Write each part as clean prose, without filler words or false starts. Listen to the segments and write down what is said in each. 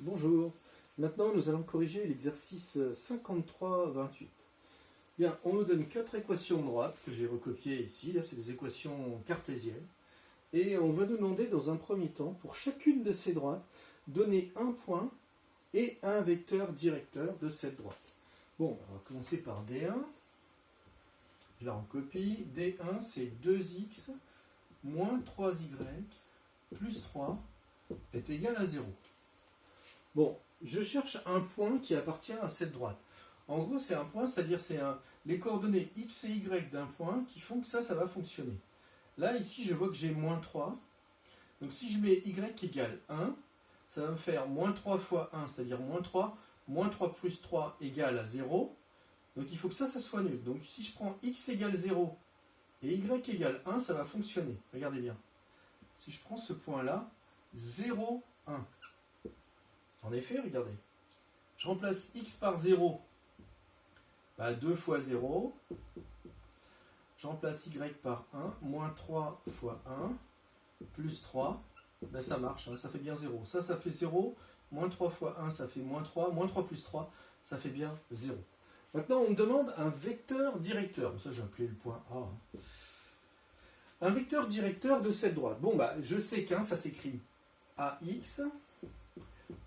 Bonjour. Maintenant, nous allons corriger l'exercice 53-28. Bien, on nous donne 4 équations droites que j'ai recopiées ici. Là, c'est des équations cartésiennes. Et on va nous demander dans un premier temps, pour chacune de ces droites, donner un point et un vecteur directeur de cette droite. Bon, on va commencer par D1. Je la recopie. D1, c'est 2x moins 3y plus 3 est égal à 0. Bon, je cherche un point qui appartient à cette droite. En gros, c'est un point, c'est-à-dire c'est les coordonnées x et y d'un point qui font que ça va fonctionner. Là, ici, je vois que j'ai moins 3. Donc, si je mets y égale 1, ça va me faire moins 3 fois 1, c'est-à-dire moins 3 plus 3 égale à 0. Donc, il faut que ça soit nul. Donc, si je prends x égale 0 et y égale 1, ça va fonctionner. Regardez bien. Si je prends ce point-là, 0, 1. En effet, regardez. Je remplace x par 0, 2 fois 0. Je remplace y par 1, moins 3 fois 1, plus 3. Ça marche, ça fait bien 0. Ça fait 0. Moins 3 fois 1, ça fait moins 3. Moins 3 plus 3, ça fait bien 0. Maintenant, on me demande un vecteur directeur. Ça, j'ai appelé le point A. Un vecteur directeur de cette droite. Bon, je sais qu'un, ça s'écrit AX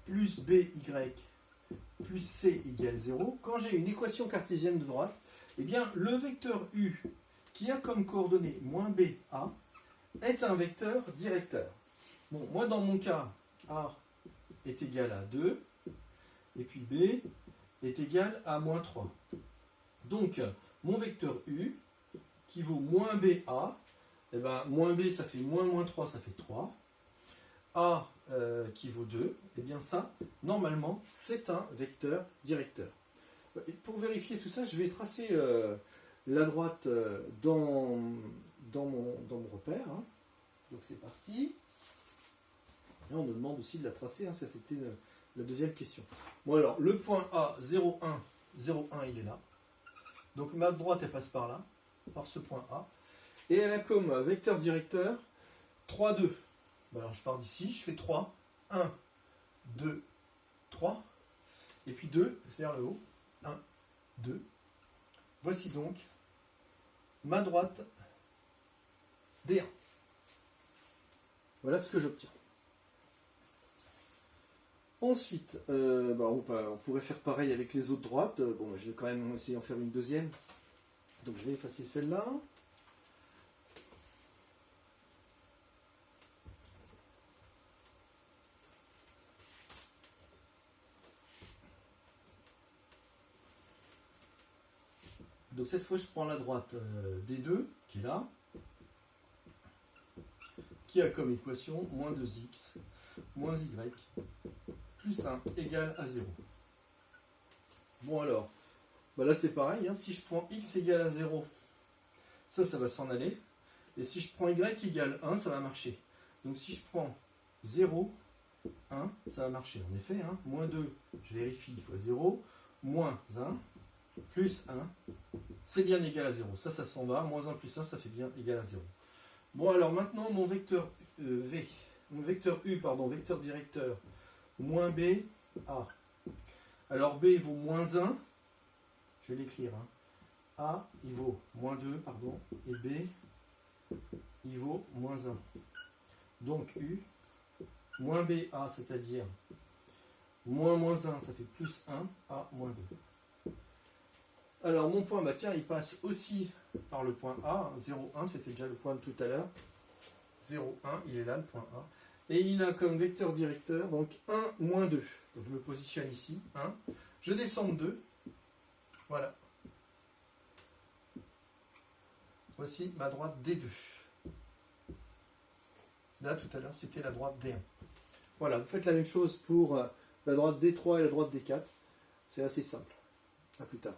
plus BY plus C égale 0. Quand j'ai une équation cartésienne de droite, eh bien, le vecteur U qui a comme coordonnée moins BA est un vecteur directeur. Bon, moi, dans mon cas, A est égal à 2 et puis B est égal à moins 3. Donc, mon vecteur U qui vaut moins BA, eh bien, moins B, ça fait moins 3, ça fait 3. A qui vaut 2, eh bien ça, normalement, c'est un vecteur directeur. Et pour vérifier tout ça, je vais tracer la droite dans mon repère. Donc c'est parti. Et on me demande aussi de la tracer, ça c'était la deuxième question. Bon alors, le point A, 0, 1, 0, 1, il est là. Donc ma droite, elle passe par là, par ce point A. Et elle a comme vecteur directeur 3, 2. Alors je pars d'ici, je fais 3, 1, 2, 3, et puis 2, c'est vers le haut, 1, 2. Voici donc ma droite D1. Voilà ce que j'obtiens. Ensuite, on pourrait faire pareil avec les autres droites. Je vais quand même essayer d'en faire une deuxième. Donc je vais effacer celle-là. Donc cette fois, je prends la droite D2, qui est là, qui a comme équation moins 2x, moins y, plus 1 égale à 0. Bon alors, là c'est pareil, si je prends x égale à 0, ça va s'en aller. Et si je prends y égale 1, ça va marcher. Donc si je prends 0, 1, ça va marcher. En effet, moins 2, je vérifie, fois 0, moins 1, plus 1, c'est bien égal à 0. Ça s'en va. Moins 1 plus 1, ça fait bien égal à 0. Bon, alors maintenant, mon vecteur vecteur directeur, moins B, A. Alors, B, il vaut moins 1. Je vais l'écrire. A, il vaut moins 2, et B, il vaut moins 1. Donc, U, moins BA, c'est-à-dire moins 1, ça fait plus 1, A, moins 2. Alors mon point, il passe aussi par le point A, 0, 1, c'était déjà le point de tout à l'heure. 0, 1, il est là, le point A. Et il a comme vecteur directeur, donc 1, moins 2. Donc je me positionne ici, 1. Je descends de 2. Voilà. Voici ma droite D2. Là, tout à l'heure, c'était la droite D1. Voilà, vous faites la même chose pour la droite D3 et la droite D4. C'est assez simple. À plus tard.